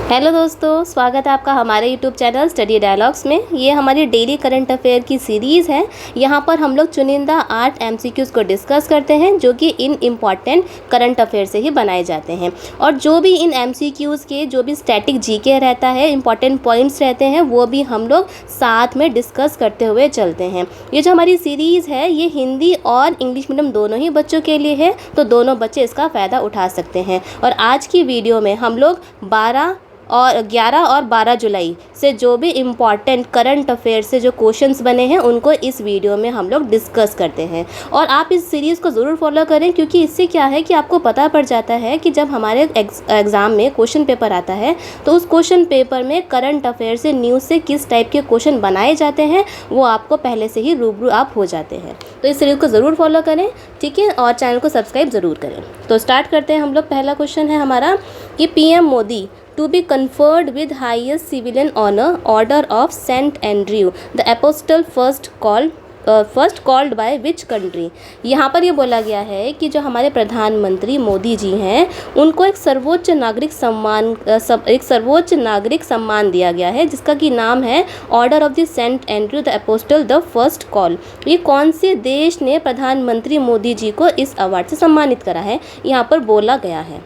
Hello दोस्तों, स्वागत है आपका हमारे यूट्यूब चैनल स्टडी डायलॉग्स में। ये हमारी डेली करंट अफेयर की सीरीज़ है। यहाँ पर हम लोग चुनिंदा 8 एमसीक्यूज़ को डिस्कस करते हैं जो कि इन इम्पॉर्टेंट करंट अफेयर से ही बनाए जाते हैं। और जो भी इन एमसीक्यूज़ के जो भी स्टैटिक जीके रहता है, इंपॉर्टेंट पॉइंट्स रहते हैं, वो भी हम लोग साथ में डिस्कस करते हुए चलते हैं। ये जो हमारी सीरीज़ है ये हिंदी और इंग्लिश मीडियम दोनों ही बच्चों के लिए है, तो दोनों बच्चे इसका फ़ायदा उठा सकते हैं। और आज की वीडियो में हम लोग 11 और 12 जुलाई से जो भी इम्पॉर्टेंट करंट अफेयर से जो क्वेश्चंस बने हैं उनको इस वीडियो में हम लोग डिस्कस करते हैं। और आप इस सीरीज़ को ज़रूर फॉलो करें, क्योंकि इससे क्या है कि आपको पता पड़ जाता है कि जब हमारे एग्ज़ाम में क्वेश्चन पेपर आता है तो उस क्वेश्चन पेपर में करंट अफेयर से, न्यूज़ से किस टाइप के क्वेश्चन बनाए जाते हैं वो आपको पहले से ही रूबरू आप हो जाते हैं। तो इस सीरीज़ को ज़रूर फॉलो करें, ठीक है, और चैनल को सब्सक्राइब ज़रूर करें। तो स्टार्ट करते हैं हम लोग। पहला क्वेश्चन है हमारा कि PM Modi to be conferred with highest civilian honor order of Saint Andrew the Apostle first called by which country। यहाँ पर ये बोला गया है कि जो हमारे प्रधानमंत्री मोदी जी हैं उनको एक सर्वोच्च नागरिक सम्मान दिया गया है, जिसका कि नाम है Order of the Saint Andrew the Apostle the First Call. ये कौन से देश ने प्रधानमंत्री मोदी जी को इस अवार्ड से सम्मानित करा है, यहाँ पर बोला गया है।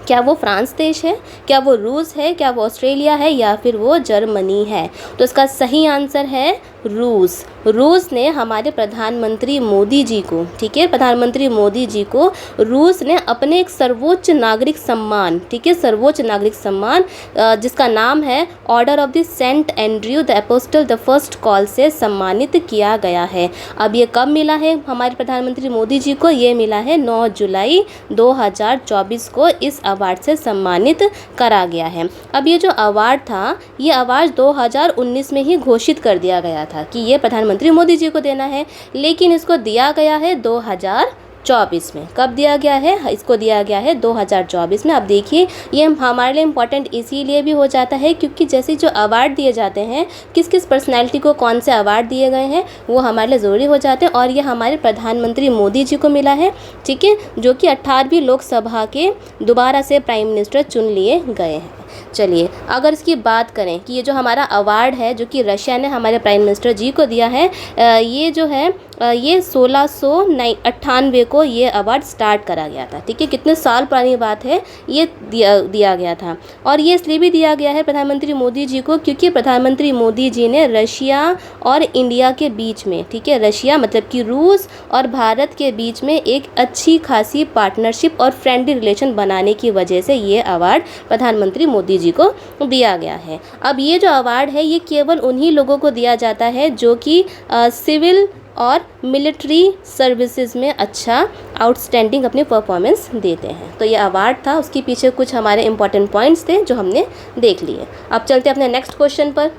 क्या वो फ्रांस देश है, क्या वो रूस है, क्या वो ऑस्ट्रेलिया है, या फिर वो जर्मनी है? तो इसका सही आंसर है रूस। रूस ने हमारे प्रधानमंत्री मोदी जी को, ठीक है, प्रधानमंत्री मोदी जी को रूस ने अपने एक सर्वोच्च नागरिक सम्मान, ठीक है, सर्वोच्च नागरिक सम्मान जिसका नाम है Order of the Saint Andrew the Apostle the First Call से सम्मानित किया गया है। अब ये कब मिला है हमारे प्रधानमंत्री मोदी जी को? ये मिला है 9 जुलाई 2024 को इस अवार्ड से सम्मानित करा गया है। अब ये जो अवार्ड था, ये अवार्ड 2019 में ही घोषित कर दिया गया था कि ये प्रधानमंत्री मोदी जी को देना है, लेकिन इसको दिया गया है 2024 में। कब दिया गया है? इसको दिया गया है 2024 में। अब देखिए, ये हमारे लिए इम्पॉर्टेंट इसीलिए भी हो जाता है क्योंकि जैसे जो अवार्ड दिए जाते हैं, किस किस पर्सनैलिटी को कौन से अवार्ड दिए गए हैं वो हमारे लिए ज़रूरी हो जाते हैं। और ये हमारे प्रधानमंत्री मोदी जी को मिला है, ठीक है, जो कि 18वीं लोकसभा के दोबारा से प्राइम मिनिस्टर चुन लिए गए हैं। चलिए, अगर इसकी बात करें कि ये जो हमारा अवार्ड है जो कि रशिया ने हमारे प्राइम मिनिस्टर जी को दिया है, ये जो है ये 1698 को ये अवार्ड स्टार्ट करा गया था, ठीक है। कितने साल पुरानी बात है, ये दिया गया था। और ये इसलिए भी दिया गया है प्रधानमंत्री मोदी जी को क्योंकि प्रधानमंत्री मोदी जी ने रशिया और इंडिया के बीच में, ठीक है, रशिया मतलब कि रूस और भारत के बीच में एक अच्छी खासी पार्टनरशिप और फ्रेंडली रिलेशन बनाने की वजह से ये अवार्ड प्रधानमंत्री मोदी जी को दिया गया है। अब ये जो अवार्ड है ये केवल उन्हीं लोगों को दिया जाता है जो कि सिविल और मिलिट्री सर्विसेज में अच्छा आउटस्टैंडिंग अपनी परफॉर्मेंस देते हैं। तो ये अवार्ड था, उसके पीछे कुछ हमारे इंपॉर्टेंट पॉइंट्स थे जो हमने देख लिए। अब चलते हैं अपने नेक्स्ट क्वेश्चन पर।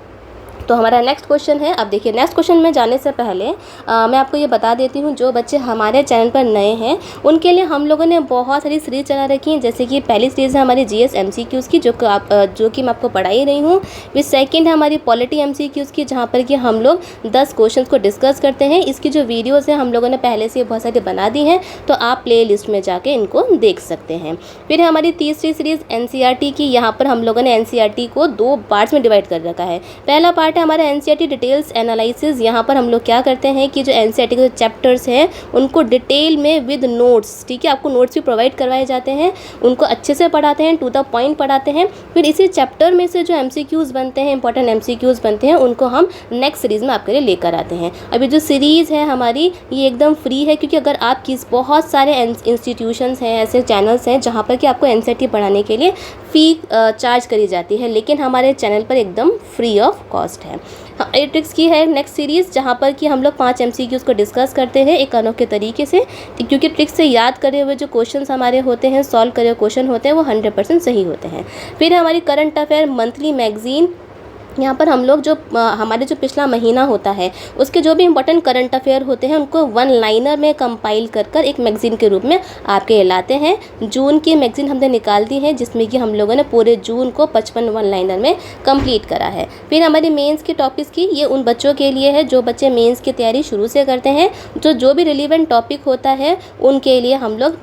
तो हमारा नेक्स्ट क्वेश्चन है, अब देखिए नेक्स्ट क्वेश्चन में जाने से पहले मैं आपको ये बता देती हूँ, जो बच्चे हमारे चैनल पर नए हैं उनके लिए हम लोगों ने बहुत सारी सीरीज़ चला रखी हैं। जैसे कि पहली सीरीज़ है हमारी जीएस एमसीक्यूज़ की जो कि मैं आपको पढ़ा ही रही हूँ। फिर सेकंड है हमारी पॉलिटी एमसीक्यूज़ की, जहाँ पर कि हम लोग 10 क्वेश्चन को डिस्कस करते हैं। इसकी जो वीडियोज़ हैं हम लोगों ने पहले से बहुत सारी बना दी हैं, तो आप प्ले लिस्ट में जाके इनको देख सकते हैं। फिर है हमारी तीसरी सीरीज़ एनसीईआरटी की। यहाँ पर हम लोगों ने एनसीईआरटी को 2 पार्ट्स में डिवाइड कर रखा है। पहला पार्ट है हमारा एनसीईआरटी डिटेल्स एनालिसिस। यहाँ पर हम लोग क्या करते हैं कि जो एनसीईआरटी के चैप्टर्स हैं उनको डिटेल में विद नोट्स, ठीक है, आपको नोट्स भी प्रोवाइड करवाए जाते हैं, उनको अच्छे से पढ़ाते हैं, टू द पॉइंट पढ़ाते हैं। फिर इसी चैप्टर में से जो एमसीक्यूज़ बनते हैं, इंपॉर्टेंट एमसीक्यूज़ बनते हैं, उनको हम नेक्स्ट सीरीज़ में आपके लिए लेकर आते हैं। अभी जो सीरीज़ है हमारी ये एकदम फ्री है, क्योंकि अगर आप बहुत सारे इंस्टीट्यूशंस हैं, ऐसे चैनल्स हैं जहाँ पर कि आपको एनसीईआरटी पढ़ाने के लिए फ़ी चार्ज करी जाती है, लेकिन हमारे चैनल पर एकदम फ्री ऑफ कॉस्ट है। ये ट्रिक्स की है नेक्स्ट सीरीज़, जहाँ पर कि हम लोग 5 एमसीक्यूज़ को डिस्कस करते हैं एक अनोखे तरीके से, क्योंकि ट्रिक्स से याद करे हुए जो क्वेश्चंस हमारे होते हैं, सॉल्व करे हुए क्वेश्चन होते हैं, वो 100% सही होते हैं। फिर हमारी करंट अफेयर मंथली मैगजीन, यहाँ पर हम लोग जो हमारे जो पिछला महीना होता है उसके जो भी इम्पोर्टेंट करंट अफेयर होते हैं उनको 1 लाइनर में कंपाइल कर एक मैगज़ीन के रूप में आपके लाते हैं। जून की मैगज़ीन हमने निकाल दी है, जिसमें कि हम लोगों ने पूरे जून को 55 1 लाइनर में कंप्लीट करा है। फिर हमारे मेंस के टॉपिक्स की, ये उन बच्चों के लिए है जो बच्चे मेंस की तैयारी शुरू से करते हैं। जो भी रिलीवेंट टॉपिक होता है उनके लिए हम लोग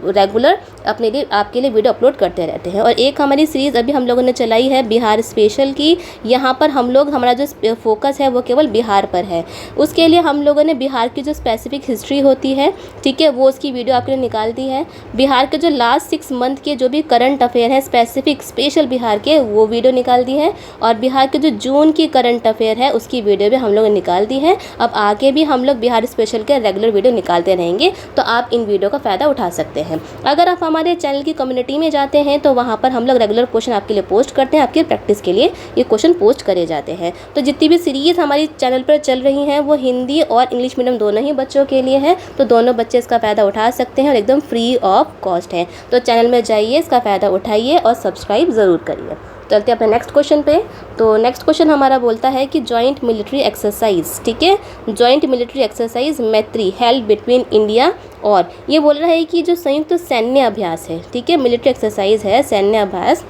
रेगुलर अपने लिए आपके लिए वीडियो अपलोड करते रहते हैं। और एक हमारी सीरीज़ अभी हम लोगों ने चलाई है बिहार स्पेशल की। यहाँ पर हम लोग हमारा जो फोकस है वो केवल बिहार पर है। उसके लिए हम लोगों ने बिहार की जो स्पेसिफिक हिस्ट्री होती है, ठीक है, वो उसकी वीडियो आपके लिए निकाल दी है। बिहार के जो लास्ट 6 मंथ के जो भी करंट अफेयर हैं स्पेसिफिक स्पेशल बिहार के, वो वीडियो निकाल दी है। और बिहार के जो जून की करंट अफेयर है उसकी वीडियो भी हम लोगों ने निकाल दी है। अब आगे भी हम लोग बिहार स्पेशल के रेगुलर वीडियो निकालते रहेंगे, तो आप इन वीडियो का फ़ायदा उठा सकते हैं। अगर आप हमारे चैनल की कम्युनिटी में जाते हैं तो वहाँ पर हम लोग रेगुलर क्वेश्चन आपके लिए पोस्ट करते हैं, आपकी प्रैक्टिस के लिए ये क्वेश्चन पोस्ट करे जाते हैं। तो जितनी भी सीरीज़ हमारी चैनल पर चल रही हैं वो हिंदी और इंग्लिश मीडियम दोनों ही बच्चों के लिए है, तो दोनों बच्चे इसका फ़ायदा उठा सकते हैं और एकदम फ्री ऑफ कॉस्ट है। तो चैनल में जाइए, इसका फ़ायदा उठाइए और सब्सक्राइब ज़रूर करिए। चलते हैं अपने नेक्स्ट क्वेश्चन पे। तो नेक्स्ट क्वेश्चन हमारा बोलता है कि जॉइंट मिलिट्री एक्सरसाइज, ठीक है, जॉइंट मिलिट्री एक्सरसाइज मैत्री हेल्ड बिटवीन इंडिया, और ये बोल रहा है कि जो संयुक्त सैन्य अभ्यास है, ठीक है, मिलिट्री एक्सरसाइज है सैन्य अभ्यास,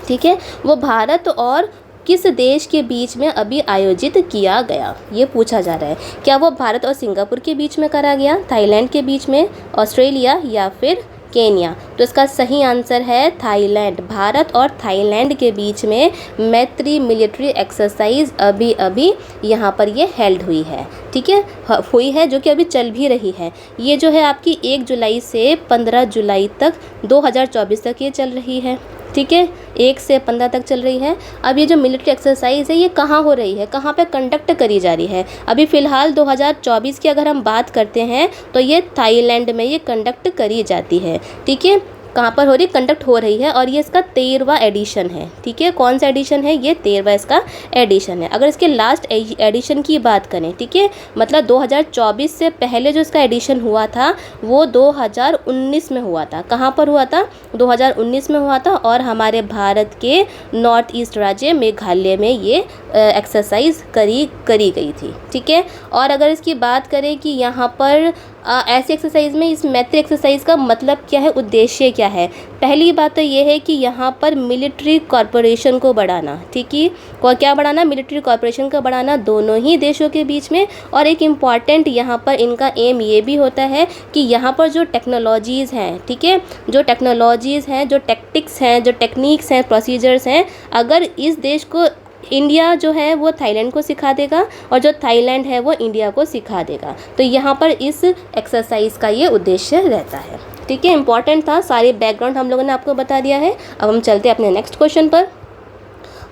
ठीक है, वो भारत और किस देश के बीच में अभी आयोजित किया गया, ये पूछा जा रहा है। क्या वो भारत और सिंगापुर के बीच में करा गया, थाईलैंड के बीच में, ऑस्ट्रेलिया या फिर केन्या? तो इसका सही आंसर है थाईलैंड। भारत और थाईलैंड के बीच में मैत्री मिलिट्री एक्सरसाइज अभी अभी यहाँ पर ये हेल्ड हुई है, ठीक है, हुई है, जो कि अभी चल भी रही है। ये जो है आपकी 1 जुलाई से 15 जुलाई तक 2024 तक ये चल रही है, ठीक है, 1 से 15 तक चल रही है। अब ये जो मिलिट्री एक्सरसाइज है ये कहाँ हो रही है, कहाँ पे कंडक्ट करी जा रही है? अभी फ़िलहाल 2024 की अगर हम बात करते हैं तो ये थाईलैंड में ये कंडक्ट करी जाती है, ठीक है। कहाँ पर हो रही, कंडक्ट हो रही है, और ये इसका 13वां एडिशन है, ठीक है। कौन सा एडिशन है? ये 13वां इसका एडिशन है। अगर इसके लास्ट एडिशन की बात करें, ठीक है, मतलब 2024 से पहले जो इसका एडिशन हुआ था वो 2019 में हुआ था। कहाँ पर हुआ था? 2019 में हुआ था, और हमारे भारत के नॉर्थ ईस्ट राज्य मेघालय में ये एक्सरसाइज करी गई थी, ठीक है। और अगर इसकी बात करें कि यहाँ पर ऐसी एक्सरसाइज में इस मैत्री एक्सरसाइज का मतलब क्या है, उद्देश्य क्या है? पहली बात तो ये है कि यहाँ पर मिलिट्री कॉर्पोरेशन को बढ़ाना, ठीक है, और क्या बढ़ाना? मिलिट्री कॉर्पोरेशन का बढ़ाना दोनों ही देशों के बीच में। और एक इम्पॉर्टेंट यहाँ पर इनका एम ये भी होता है कि यहाँ पर जो टेक्नोलॉजीज़ हैं, ठीक है, जो टेक्नोलॉजीज़ हैं, जो टैक्टिक्स हैं, जो टेक्निक्स हैं, प्रोसीजर्स हैं, अगर इस देश को इंडिया जो है वो थाईलैंड को सिखा देगा और जो थाईलैंड है वो इंडिया को सिखा देगा। तो यहाँ पर इस एक्सरसाइज का ये उद्देश्य रहता है, ठीक है। इंपॉर्टेंट था, सारे बैकग्राउंड हम लोगों ने आपको बता दिया है। अब हम चलते हैं अपने नेक्स्ट क्वेश्चन पर।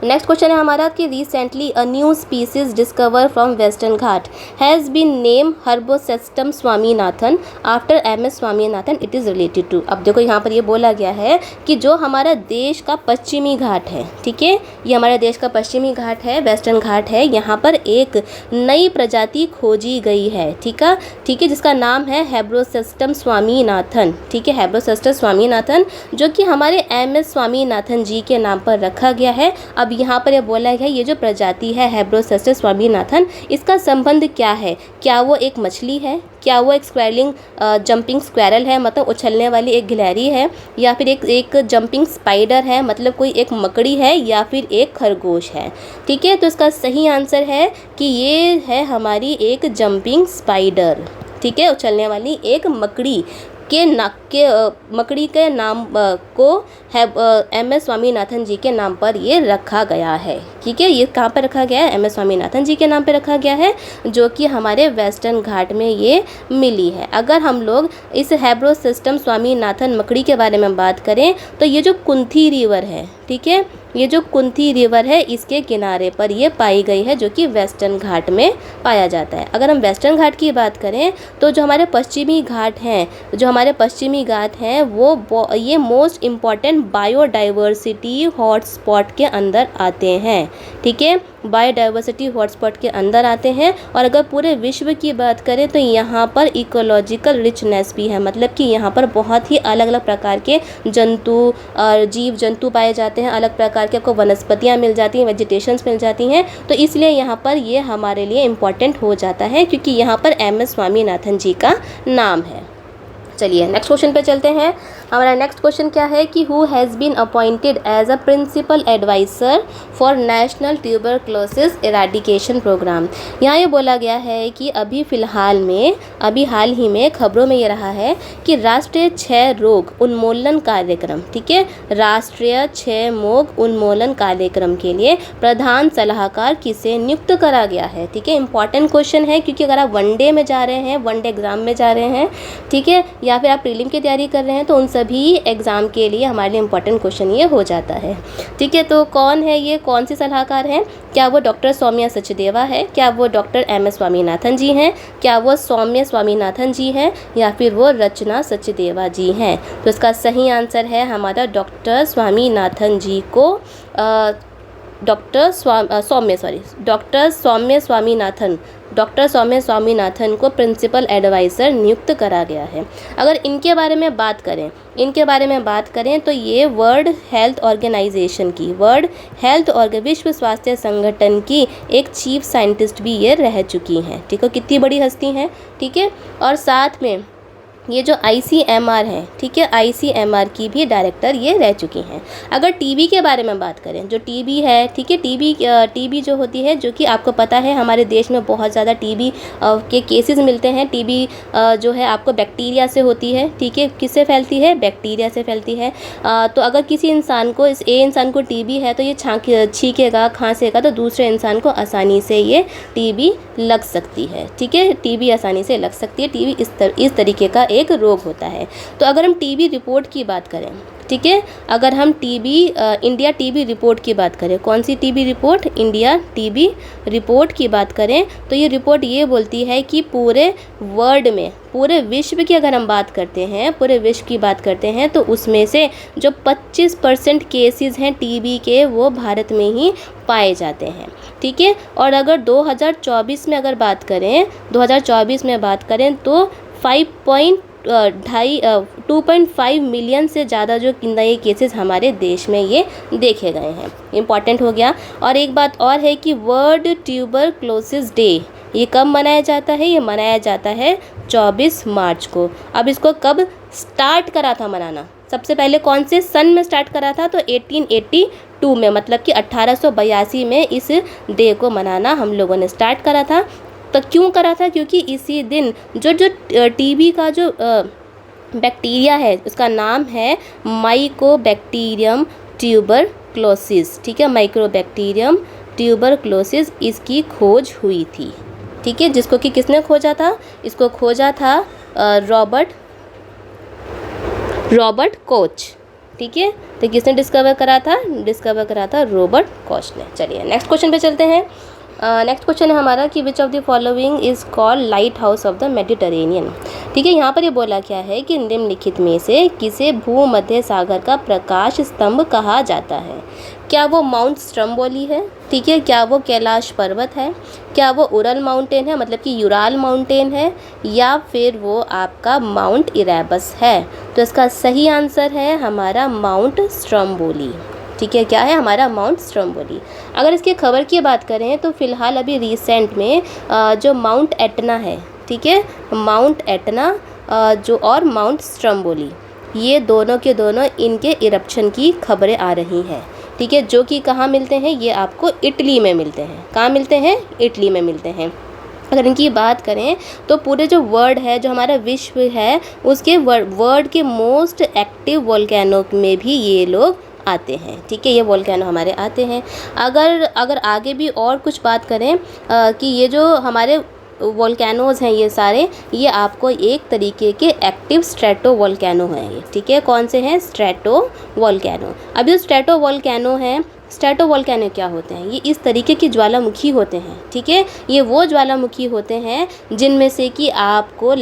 नेक्स्ट क्वेश्चन है हमारा कि recently a new species discover from western Ghat has been name हर्बोसेस्टम Swaminathan after MS Swaminathan, it is related to. अब देखो यहाँ पर ये बोला गया है कि जो हमारा देश का पश्चिमी घाट है, ठीक है, ये हमारे देश का पश्चिमी घाट है, वेस्टर्न घाट है, यहाँ पर एक नई प्रजाति खोजी गई है, ठीक है, जिसका नाम है हेब्रोसेस्टम स्वामीनाथन, ठीक है, हेब्रोसेस्टम स्वामीनाथन, जो कि हमारे MS स्वामीनाथन जी के नाम पर रखा गया है। अब यहाँ पर यह बोला गया है ये जो प्रजाति है हेब्रोसेस्टम स्वामीनाथन, इसका संबंध क्या है? क्या वो एक मछली है? क्या वो एक जंपिंग स्क्वैरल है, मतलब उछलने वाली एक गिलहरी है, या फिर एक जंपिंग स्पाइडर है, मतलब कोई एक मकड़ी है, या फिर एक खरगोश है, ठीक है। तो इसका सही आंसर है कि ये है हमारी एक जंपिंग स्पाइडर, ठीक है, उछलने वाली एक मकड़ी मकड़ी के नाम को MS स्वामीनाथन जी के नाम पर ये रखा गया है, ठीक है। ये कहाँ पर रखा गया है? MS स्वामीनाथन जी के नाम पर रखा गया है, जो कि हमारे वेस्टर्न घाट में ये मिली है। अगर हम लोग इस हेब्रोसेस्टम स्वामीनाथन मकड़ी के बारे में बात करें तो ये जो कुंथी रिवर है, ठीक है, ये जो कुंथी रिवर है इसके किनारे पर ये पाई गई है, जो कि वेस्टर्न घाट में पाया जाता है। अगर हम वेस्टर्न घाट की बात करें तो जो हमारे पश्चिमी घाट हैं वो ये मोस्ट इम्पॉर्टेंट बायोडाइवर्सिटी हॉटस्पॉट के अंदर आते हैं, ठीक है, बायोडाइवर्सिटी हॉटस्पॉट के अंदर आते हैं। और अगर पूरे विश्व की बात करें तो यहाँ पर इकोलॉजिकल रिचनेस भी है, मतलब कि यहाँ पर बहुत ही अलग अलग प्रकार के जंतु और जीव जंतु पाए जाते हैं, अलग प्रकार के आपको वनस्पतियाँ मिल जाती हैं, वेजिटेशंस मिल जाती हैं। तो इसलिए यहाँ पर ये हमारे लिए इम्पॉर्टेंट हो जाता है, क्योंकि यहाँ पर MS स्वामीनाथन जी का नाम है। चलिए नेक्स्ट क्वेश्चन पे चलते हैं। हमारा नेक्स्ट क्वेश्चन क्या है कि who has been appointed as a principal advisor for national tuberculosis eradication programme. यहाँ ये बोला गया है कि अभी हाल ही में खबरों में ये रहा है कि राष्ट्रीय क्षय रोग उन्मूलन कार्यक्रम, ठीक है, राष्ट्रीय क्षय रोग उन्मूलन कार्यक्रम के लिए प्रधान सलाहकार किसे नियुक्त करा गया है। ठीक है, इंपॉर्टेंट क्वेश्चन है क्योंकि अगर आप वनडे में जा रहे हैं, वनडे एग्जाम में जा रहे हैं, ठीक है, या फिर आप प्रीलिम की तैयारी कर रहे हैं तो उन सभी एग्जाम के लिए हमारे लिए इंपॉर्टेंट क्वेश्चन ये हो जाता है। ठीक है, तो कौन है ये, कौन सी सलाहकार है? क्या वो डॉक्टर सौम्या सचदेवा है? क्या वो डॉक्टर MS स्वामीनाथन जी हैं? क्या वो सौम्य स्वामीनाथन जी हैं? या फिर वो रचना सचदेवा जी हैं? तो इसका सही आंसर है हमारा डॉक्टर स्वामीनाथन जी को डॉक्टर सौम्य स्वामीनाथन को प्रिंसिपल एडवाइज़र नियुक्त करा गया है। अगर इनके बारे में बात करें तो ये वर्ल्ड हेल्थ विश्व स्वास्थ्य संगठन की एक चीफ साइंटिस्ट भी ये रह चुकी हैं। ठीक है, कितनी बड़ी हस्ती हैं। ठीक है, और साथ में ये जो ICMR है, ठीक है, ICMR की भी डायरेक्टर ये रह चुकी हैं। अगर टीबी के बारे में बात करें, जो टीबी है, ठीक है, टीबी जो होती है, जो कि आपको पता है हमारे देश में बहुत ज़्यादा टीबी के केसेस मिलते हैं। टीबी जो है आपको बैक्टीरिया से होती है। ठीक है, किससे फैलती है? बैक्टीरिया से फैलती है। तो अगर किसी इंसान को इंसान को टीबी है तो ये छींकेगा, खांसेगा तो दूसरे इंसान को आसानी से ये टीबी लग सकती है। ठीक है, टीबी आसानी से लग सकती है। टीबी इस तरीके का एक रोग होता है। तो अगर हम टीबी रिपोर्ट की बात करें, ठीक है, अगर हम इंडिया टीबी रिपोर्ट की बात करें, कौन सी TB report? India TB report की बात करें तो ये रिपोर्ट ये बोलती है कि पूरे वर्ल्ड में, पूरे विश्व की अगर हम बात करते हैं, तो उसमें से जो 25% केसेस हैं टीबी के वो भारत में ही पाए जाते हैं। ठीक है, और अगर 2024 में बात करें तो 2.5 मिलियन से ज़्यादा जो नए केसेस हमारे देश में ये देखे गए हैं। इम्पॉर्टेंट हो गया। और एक बात और है कि वर्ल्ड ट्यूबरक्लोसिस डे ये कब मनाया जाता है? ये मनाया जाता है 24 मार्च को। अब इसको कब स्टार्ट करा था मनाना? सबसे पहले कौन से सन में स्टार्ट करा था? तो 1882 में, मतलब कि 1882 में इस डे को मनाना हम लोगों ने स्टार्ट करा था। तो क्यों करा था? क्योंकि इसी दिन जो टीबी का जो बैक्टीरिया है उसका नाम है माइकोबैक्टीरियम ट्यूबरक्लोसिस। ठीक है, माइकोबैक्टीरियम ट्यूबरक्लोसिस, इसकी खोज हुई थी। ठीक है, जिसको कि किसने खोजा था? इसको खोजा था रॉबर्ट कोच। ठीक है, तो किसने डिस्कवर करा था? रॉबर्ट कोच ने। चलिए नेक्स्ट क्वेश्चन पे चलते हैं। नेक्स्ट क्वेश्चन है हमारा कि which of the following is called light house of the Mediterranean. ठीक है, यहाँ पर ये बोला क्या है कि निम्नलिखित में से किसे भूमध्य सागर का प्रकाश स्तंभ कहा जाता है? क्या वो माउंट स्ट्रम्बोली है? ठीक है, क्या वो कैलाश पर्वत है? क्या वो उरल माउंटेन है, मतलब कि यूराल माउंटेन है? या फिर वो आपका माउंट इरेबस है? तो इसका सही आंसर है हमारा माउंट स्ट्रम्बोली। ठीक है, क्या है हमारा? माउंट स्ट्रम्बोली। अगर इसके खबर की बात करें तो फ़िलहाल अभी रिसेंट में जो माउंट एटना है, ठीक है, माउंट एटना जो और माउंट स्ट्रम्बोली, ये दोनों के दोनों इनके इरप्शन की खबरें आ रही हैं। ठीक है, जो कि कहाँ मिलते हैं? ये आपको इटली में मिलते हैं। कहाँ मिलते हैं? इटली में मिलते हैं। अगर इनकी बात करें तो पूरे जो वर्ल्ड है, जो हमारा विश्व है, उसके वर्ल्ड के मोस्ट एक्टिव वोल्केनो में भी ये लोग आते हैं। ठीक है, ये वोल्केनो हमारे आते हैं। अगर आगे भी और कुछ बात करें कि ये जो हमारे वोल्केनोज़ हैं ये सारे, ये आपको एक तरीके के एक्टिव स्ट्रेटो वोल्केनो हैं ये। ठीक है, कौन से हैं? Strato volcano. अब जो स्ट्रेटो वोल्केनो हैं, स्ट्रेटो वोल्केनो क्या होते हैं? ये इस तरीके की ज्वालामुखी होते हैं। ठीक है, ये वो ज्वालामुखी होते हैं जिनमें से कि आपको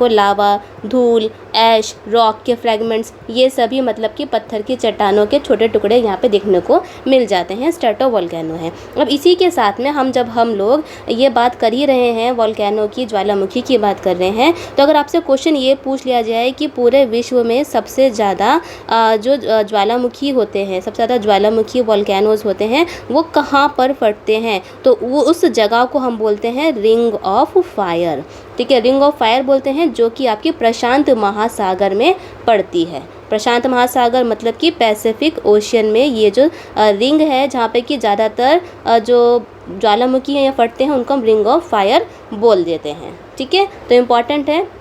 लावा, धूल, ऐश, रॉक के फ्रैगमेंट्स, ये सभी मतलब कि पत्थर की चट्टानों के छोटे टुकड़े यहाँ पे देखने को मिल जाते हैं। स्ट्रेटो वोल्केनो है। अब इसी के साथ में हम लोग ये बात कर ही रहे हैं, वोल्केनो की, ज्वालामुखी की बात कर रहे हैं, तो अगर आपसे क्वेश्चन ये पूछ लिया जाए कि पूरे विश्व में सबसे ज़्यादा जो ज्वालामुखी होते हैं, सबसे ज़्यादा ज्वालामुखी वोल्केनोज़ होते हैं, वो कहाँ पर फटते हैं? तो वो उस जगह को हम बोलते हैं रिंग ऑफ फायर। ठीक है। रिंग ऑफ फायर बोलते हैं जो कि आपकी प्रशांत महासागर में पड़ती है। प्रशांत महासागर मतलब कि पैसिफिक ओशियन में ये जो रिंग है जहाँ पे कि ज़्यादातर जो ज्वालामुखी हैं या फटते हैं उनको हम रिंग ऑफ फायर बोल देते हैं। ठीक है, तो इम्पॉर्टेंट है।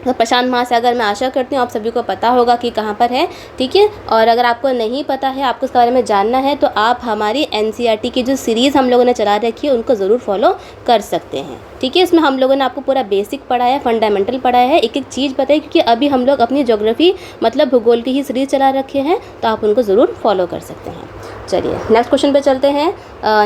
तो प्रशांत महासागर मैं आशा करती हूँ आप सभी को पता होगा कि कहाँ पर है। ठीक है, और अगर आपको नहीं पता है, आपको इसके बारे में जानना है, तो आप हमारी NCERT की जो सीरीज़ हम लोगों ने चला रखी है उनको ज़रूर फॉलो कर सकते हैं। ठीक है, इसमें हम लोगों ने आपको पूरा बेसिक पढ़ा है, फंडामेंटल पढ़ा है, एक एक चीज़ बताई, क्योंकि अभी हम लोग अपनी ज्योग्राफी मतलब भूगोल की ही सीरीज़ चला रखे हैं, तो आप उनको ज़रूर फॉलो कर सकते हैं। चलिए नेक्स्ट क्वेश्चन पे चलते हैं।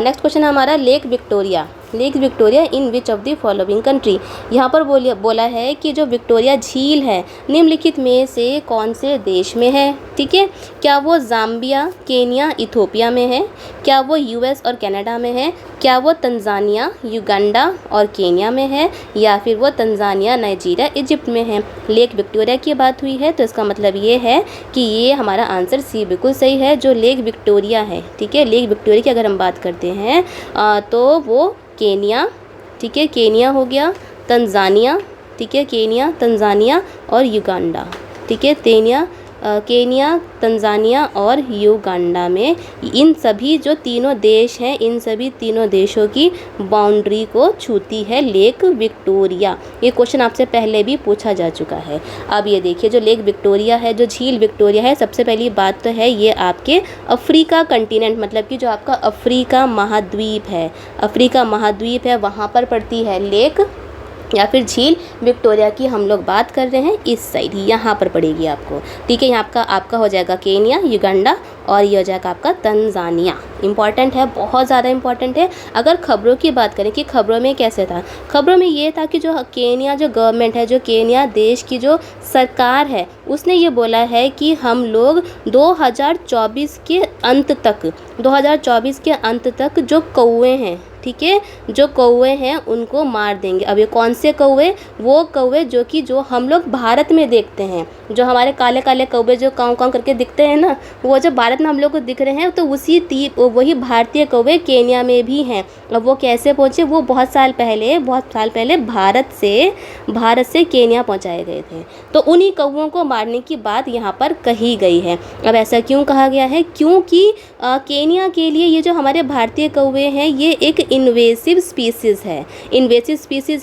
नेक्स्ट क्वेश्चन है हमारा lake Victoria. Lake Victoria in which of the following country. यहाँ पर बोला है कि जो विक्टोरिया झील है निम्नलिखित में से कौन से देश में है। ठीक है, क्या वो ज़ाम्बिया, केनिया, इथोपिया में है, क्या वो US और कनाडा में है, क्या वो तंजानिया, युगांडा और केनिया में है, या फिर वो तंजानिया, नाइजीरिया, इजिप्ट में है। लेक विक्टोरिया की बात हुई है तो इसका मतलब ये है कि ये हमारा आंसर सी बिल्कुल सही है, जो लेक विक्टोरिया है। ठीक है, लेक विक्टोरिया की अगर हम बात करते हैं तो वो केनिया, ठीक है, केनिया हो गया, तंजानिया, ठीक है, केनिया, तंजानिया और युगांडा। ठीक है, केनिया, तंजानिया और युगांडा में इन सभी जो तीनों देश हैं, इन सभी तीनों देशों की बाउंड्री को छूती है लेक विक्टोरिया। ये क्वेश्चन आपसे पहले भी पूछा जा चुका है। अब ये देखिए, जो लेक विक्टोरिया है, जो झील विक्टोरिया है, सबसे पहली बात तो है ये आपके अफ्रीका कंटिनेंट मतलब कि जो आपका अफ्रीका महाद्वीप है, अफ्रीका महाद्वीप है, वहाँ पर पड़ती है लेक या फिर झील विक्टोरिया की हम लोग बात कर रहे हैं। इस साइड यहाँ पर पड़ेगी आपको। ठीक है, यहाँ आपका हो जाएगा केनिया, युगांडा और ये हो जाएगा आपका तंजानिया। इंपॉर्टेंट है, बहुत ज़्यादा इंपॉर्टेंट है। अगर खबरों की बात करें कि खबरों में कैसे था, खबरों में ये था कि जो केनिया जो गवर्नमेंट है, जो केनिया देश की जो सरकार है, उसने ये बोला है कि हम लोग 2024 के अंत तक जो कौवे हैं, ठीक है, जो कौवे हैं उनको मार देंगे। अब ये कौन से कौवे? वो कौवे जो हम लोग भारत में देखते हैं, जो हमारे काले काले कौवे जो काँव काँव करके दिखते हैं ना, वो जो भारत में हम लोग को दिख रहे हैं, तो वही भारतीय कौवे केनिया में भी हैं। अब वो कैसे पहुँचे? वो बहुत साल पहले भारत से केनिया पहुँचाए गए थे। तो उन्हीं कौवों को मारने की बात यहाँ पर कही गई है। अब ऐसा क्यों कहा गया है? क्योंकि केनिया के लिए ये जो हमारे भारतीय कौवे हैं, ये एक इन्वेसिव स्पीसीज़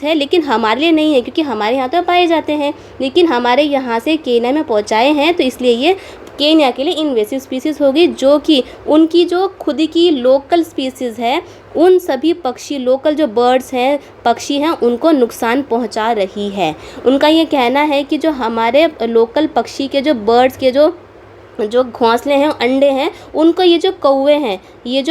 है, लेकिन हमारे लिए नहीं है, क्योंकि हमारे यहाँ तो पाए जाते हैं, लेकिन हमारे यहाँ से केनिया में पहुँचाए हैं, तो इसलिए ये केनिया के लिए इन्वेसिव स्पीसीज़ होगी, जो कि उनकी जो खुद की लोकल स्पीसीज़ है, उन सभी पक्षी, लोकल जो बर्ड्स हैं, पक्षी हैं, उनको नुकसान पहुंचा रही है। उनका ये कहना है कि जो हमारे लोकल पक्षी के जो बर्ड्स के जो घोंसले हैं, अंडे हैं, उनको ये जो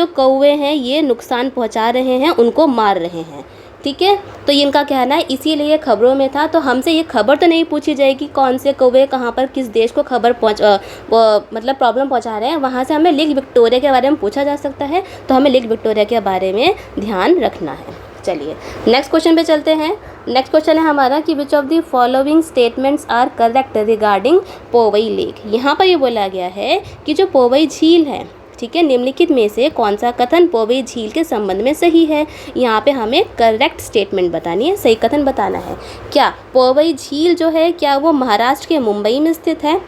कौवे हैं ये नुकसान पहुंचा रहे हैं, उनको मार रहे हैं। ठीक है, तो इनका कहना है, इसीलिए ये खबरों में था। तो हमसे ये खबर तो नहीं पूछी जाएगी कौन से कौवे कहाँ पर किस देश को मतलब प्रॉब्लम पहुँचा रहे हैं, वहाँ से हमें लेक विक्टोरिया के बारे में पूछा जा सकता है, तो हमें लेक विक्टोरिया के बारे में ध्यान रखना है। चलिए नेक्स्ट क्वेश्चन पे चलते हैं। नेक्स्ट क्वेश्चन है हमारा कि which of the following statements are correct regarding Powai lake. यहाँ पर ये बोला गया है कि जो पोवई झील है, ठीक है, निम्नलिखित में से कौन सा कथन पोवई झील के संबंध में सही है। यहाँ पे हमें करेक्ट स्टेटमेंट बतानी है, सही कथन बताना है। क्या पोवई झील जो है, क्या वो महाराष्ट्र के मुंबई में स्थित है?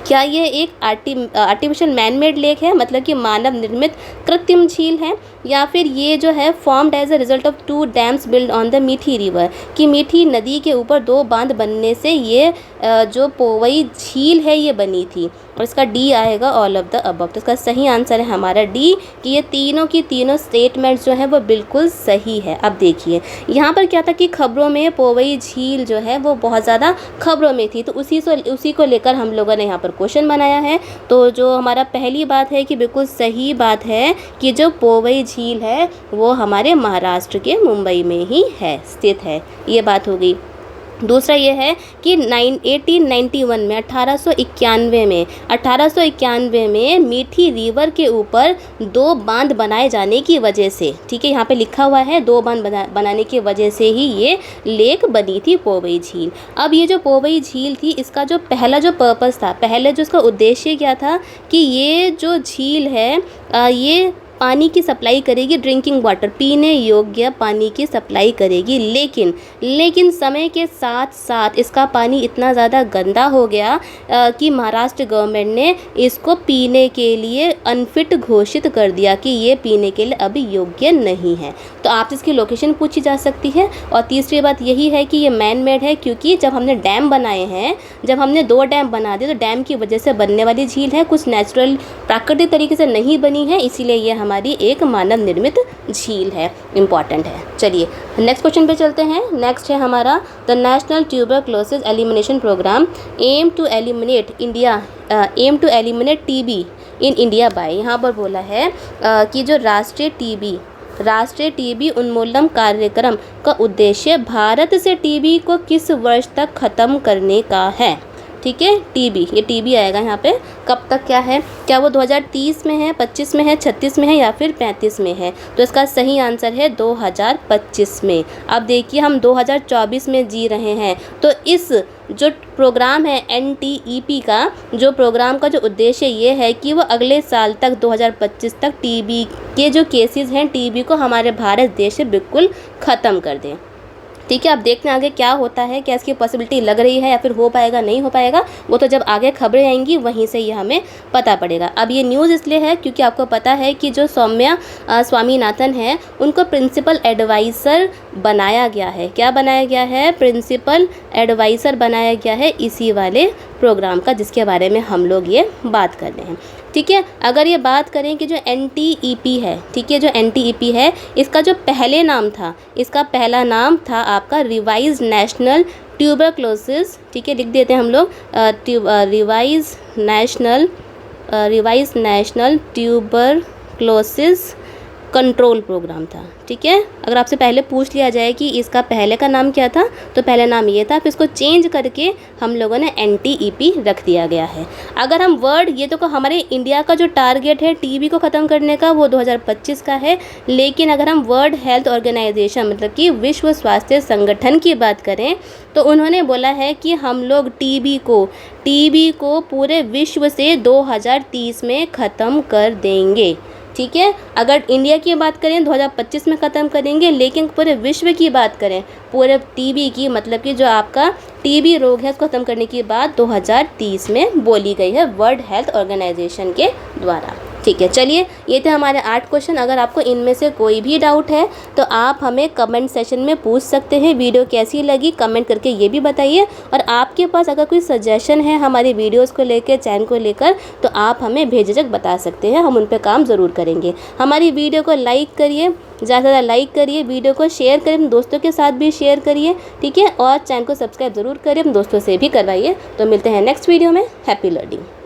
क्या ये एक आर्टिफिशियल मैन मेड लेक है, मतलब कि मानव निर्मित कृत्रिम झील है, या फिर ये जो है formed as a result of 2 dams build on the Mithi river, कि मीठी नदी के ऊपर 2 बांध बनने से ये जो पोवई झील है ये बनी थी। और इसका डी आएगा ऑल ऑफ द अबव। तो इसका सही आंसर है हमारा डी, कि ये तीनों की तीनों स्टेटमेंट्स जो है वो बिल्कुल सही है। अब देखिए यहाँ पर क्या था कि खबरों में पोवई झील जो है वो बहुत ज़्यादा खबरों में थी, तो उसी को लेकर हम लोगों ने यहाँ पर क्वेश्चन बनाया है। तो जो हमारा पहली बात है कि बिल्कुल सही बात है कि जो पोवई झील है वो हमारे महाराष्ट्र के मुंबई में ही है, स्थित है, ये बात हो गई। दूसरा ये है कि 1891 में मीठी रिवर के ऊपर 2 बांध बनाए जाने की वजह से, ठीक है, यहाँ पे लिखा हुआ है 2 बांध बनाने की वजह से ही ये लेक बनी थी पोवई झील। अब ये जो पोवई झील थी, इसका जो पहला जो पर्पस था, पहले जो इसका उद्देश्य क्या था कि ये जो झील है ये पानी की सप्लाई करेगी, ड्रिंकिंग वाटर, पीने योग्य पानी की सप्लाई करेगी। लेकिन समय के साथ साथ इसका पानी इतना ज़्यादा गंदा हो गया कि महाराष्ट्र गवर्नमेंट ने इसको पीने के लिए अनफिट घोषित कर दिया कि ये पीने के लिए अभी योग्य नहीं है। तो आपसे इसकी लोकेशन पूछी जा सकती है। और तीसरी बात यही है कि ये मैन मेड है, क्योंकि जब हमने डैम बनाए हैं, जब हमने 2 डैम बना दिए तो डैम की वजह से बनने वाली झील है, कुछ नेचुरल प्राकृतिक तरीके से नहीं बनी है, इसीलिए ये हमारी एक मानव निर्मित झील है, इम्पॉर्टेंट है। चलिए नेक्स्ट क्वेश्चन पे चलते हैं। नेक्स्ट है हमारा the national tuberculosis elimination programme aim to eliminate TB in India by. यहाँ पर बोला है कि जो राष्ट्रीय टीबी उन्मूलन कार्यक्रम का उद्देश्य भारत से टीबी को किस वर्ष तक ख़त्म करने का है। ठीक है, टीबी, ये टीबी आएगा यहाँ पे, कब तक क्या है, क्या वो 2030 में है, 25 में है, 36 में है या फिर 35 में है। तो इसका सही आंसर है 2025 में। अब देखिए हम 2024 में जी रहे हैं, तो इस जो प्रोग्राम है NTEP का, जो प्रोग्राम का जो उद्देश्य ये है कि वो अगले साल तक 2025 तक टीबी के जो केसेस हैं, टीबी को हमारे भारत देश से बिल्कुल ख़त्म कर दें। ठीक है, अब देखते हैं आगे क्या होता है, क्या इसकी पॉसिबिलिटी लग रही है या फिर हो पाएगा नहीं हो पाएगा, वो तो जब आगे खबरें आएंगी वहीं से ये हमें पता पड़ेगा। अब ये न्यूज़ इसलिए है क्योंकि आपको पता है कि जो सौम्या स्वामीनाथन है उनको प्रिंसिपल एडवाइज़र बनाया गया है। क्या बनाया गया है? प्रिंसिपल एडवाइज़र बनाया गया है इसी वाले प्रोग्राम का, जिसके बारे में हम लोग ये बात कर रहे हैं। ठीक है, अगर ये बात करें कि जो NTEP है, ठीक है, जो NTEP है इसका जो पहले नाम था, इसका पहला नाम था आपका रिवाइज नेशनल ट्यूबरक्लोसिस, ठीक है, लिख देते हैं हम लोग revise national tuberculosis control programme था। ठीक है, अगर आपसे पहले पूछ लिया जाए कि इसका पहले का नाम क्या था, तो पहले नाम ये था, फिर इसको चेंज करके हम लोगों ने NTEP रख दिया गया है। अगर हम वर्ड, ये तो हमारे इंडिया का जो टारगेट है टीबी को ख़त्म करने का, वो 2025 का है, लेकिन अगर हम वर्ल्ड हेल्थ ऑर्गेनाइजेशन मतलब कि विश्व स्वास्थ्य संगठन की बात करें तो उन्होंने बोला है कि हम लोग टीबी को पूरे विश्व से 2030 में ख़त्म कर देंगे। ठीक है, अगर इंडिया की बात करें 2025 में ख़त्म करेंगे, लेकिन पूरे विश्व की बात करें, पूरे टीबी की मतलब कि जो आपका टीबी रोग है उसको ख़त्म करने की बात 2030 में बोली गई है वर्ल्ड हेल्थ ऑर्गेनाइजेशन के द्वारा। ठीक है, चलिए ये थे हमारे 8 क्वेश्चन। अगर आपको इनमें से कोई भी डाउट है तो आप हमें कमेंट सेशन में पूछ सकते हैं। वीडियो कैसी लगी कमेंट करके ये भी बताइए, और आपके पास अगर कोई सजेशन है हमारी वीडियोस को लेकर, चैनल को लेकर, तो आप हमें बेझिझक बता सकते हैं, हम उन पर काम ज़रूर करेंगे। हमारी वीडियो को लाइक करिए, ज़्यादा से ज़्यादा लाइक करिए, वीडियो को शेयर करिए, अपने दोस्तों के साथ भी शेयर करिए। ठीक है, और चैनल को सब्सक्राइब ज़रूर करिए, अपने दोस्तों से भी करवाइए। तो मिलते हैं नेक्स्ट वीडियो में। Happy learning.